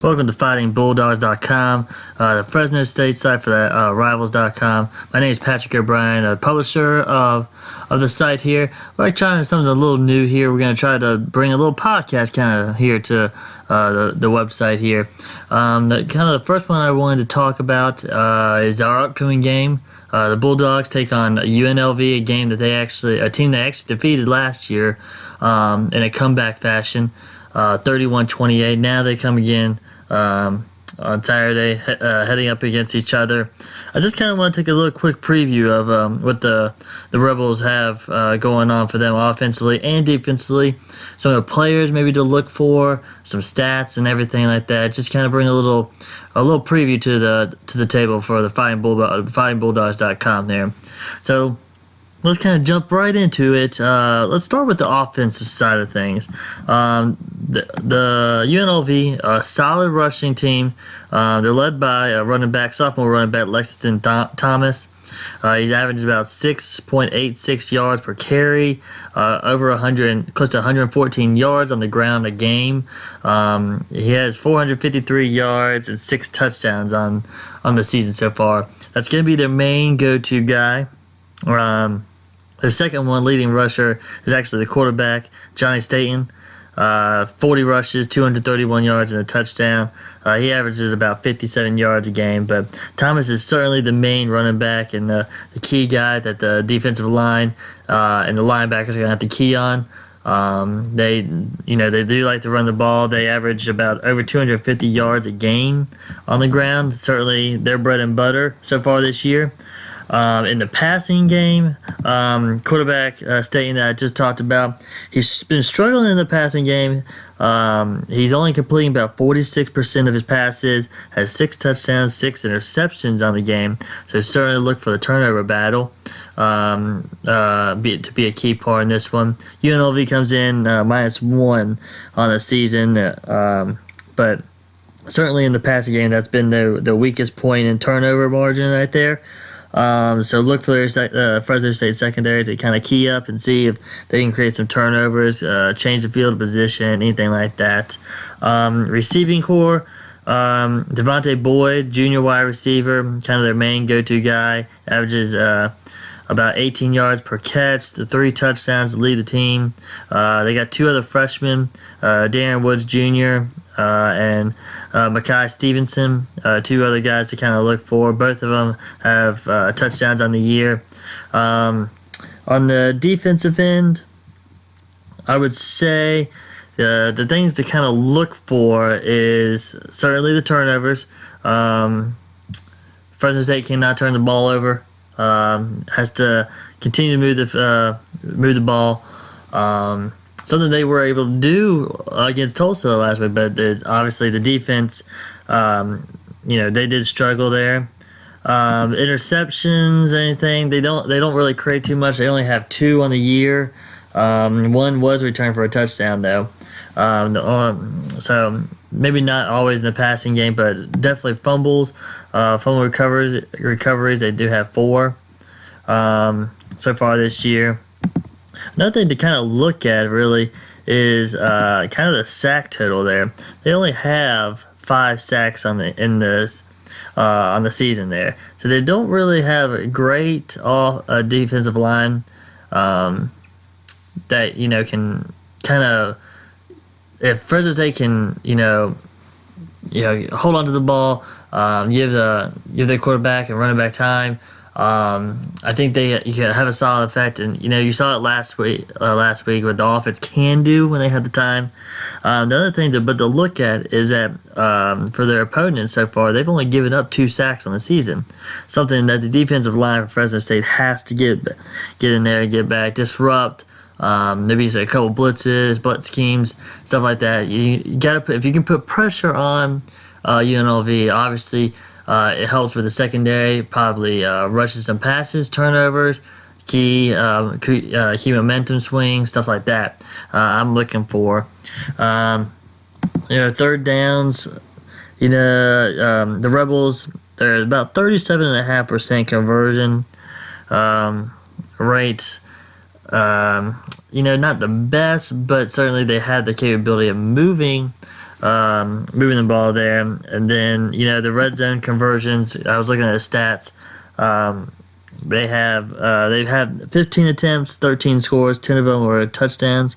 Welcome to FightingBulldogs.com, the Fresno State site for that, Rivals.com. My name is Patrick O'Brien, the publisher of the site here. We're trying something a little new here. We're going to try to bring a little podcast kind of here to the website here. The first one I wanted to talk about is our upcoming game. The Bulldogs take on UNLV, a team they actually defeated last year in a comeback fashion. 31-28. Now they come again on Saturday, heading up against each other. I just kind of want to take a little quick preview of what the Rebels have going on for them offensively and defensively. Some of the players maybe to look for, some stats and everything like that. Just kind of bring a little preview to the table for the FightingBulldogs.com there. So let's kind of jump right into it. Let's start with the offensive side of things. The UNLV, a solid rushing team. They're led by sophomore running back Lexington Thomas. He's averaging about 6.86 yards per carry, close to 114 yards on the ground a game. He has 453 yards and 6 touchdowns on the season so far. That's going to be their main go-to guy. The second one, leading rusher, is actually the quarterback, Johnny Staten. 40 rushes, 231 yards, and a touchdown. He averages about 57 yards a game. But Thomas is certainly the main running back and the key guy that the defensive line and the linebackers are going to have to key on. They do like to run the ball. They average about over 250 yards a game on the ground. Certainly their bread and butter so far this year. In the passing game, quarterback Staten that I just talked about, he's been struggling in the passing game. He's only completing about 46% of his passes, has 6 touchdowns, 6 interceptions on the game. So certainly look for the turnover battle to be a key part in this one. UNLV comes in -1 on the season, but certainly in the passing game, that's been the weakest point in turnover margin right there. So look for their Fresno State secondary to kind of key up and see if they can create some turnovers, change the field position, anything like that. Receiving core, Devontae Boyd, junior wide receiver, kind of their main go-to guy, averages about 18 yards per catch, the 3 touchdowns to lead the team. They got 2 other freshmen, Darren Woods Jr. And Makai Stevenson, 2 other guys to kind of look for. Both of them have touchdowns on the year. On the defensive end, I would say the things to kind of look for is certainly the turnovers. Fresno State cannot turn the ball over. Has to continue to move the ball. Something they were able to do against Tulsa last week, but obviously the defense, they did struggle there. Interceptions, anything, they don't really create too much. They only have 2 on the year. One was returned for a touchdown though. So maybe not always in the passing game, but definitely fumbles, fumble recoveries. They do have 4 so far this year. Another thing to kind of look at really is kind of the sack total there. They only have 5 sacks on the season there, so they don't really have a great defensive line that can kind of, if Fresno State can hold on to the ball, give their quarterback and running back time. I think you can have a solid effect, and you saw it last week what the offense can do when they had the time. The other thing to look at is that for their opponents so far, they've only given up 2 sacks on the season, something that the defensive line for Fresno State has to get in there and get back, disrupt. Maybe a couple blitz schemes, stuff like that. You gotta if you can put pressure on UNLV, obviously. It helps with the secondary, probably rushes some passes, turnovers, key momentum swings, stuff like that. I'm looking for. Third downs. The Rebels, they're about 37.5% conversion rate. Not the best, but certainly they had the capability of moving moving the ball there. And then, the red zone conversions, I was looking at the stats. They've had 15 attempts, 13 scores, 10 of them were touchdowns,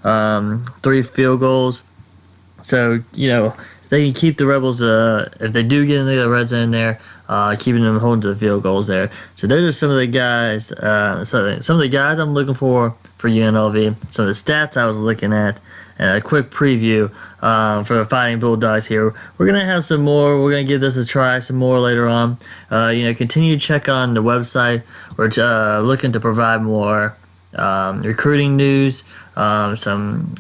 3 field goals. So, they can keep the Rebels, if they do get into the red zone there, keeping them holding to the field goals there. So those are some of the guys, some of the guys I'm looking for UNLV. Some of the stats I was looking at, and a quick preview for the Fighting Bulldogs here. We're going to have some more. We're going to give this a try some more later on. Continue to check on the website. We're looking to provide more recruiting news, some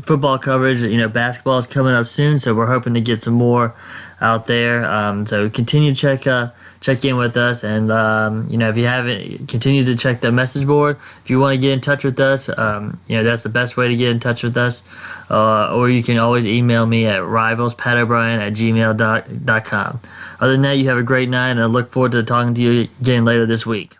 football coverage. Basketball is coming up soon, so we're hoping to get some more out there. So continue to check in with us, and if you haven't, continue to check the message board. If you want to get in touch with us, that's the best way to get in touch with us. Or you can always email me at rivalspatobrien@gmail.com. Other than that, you have a great night, and I look forward to talking to you again later this week.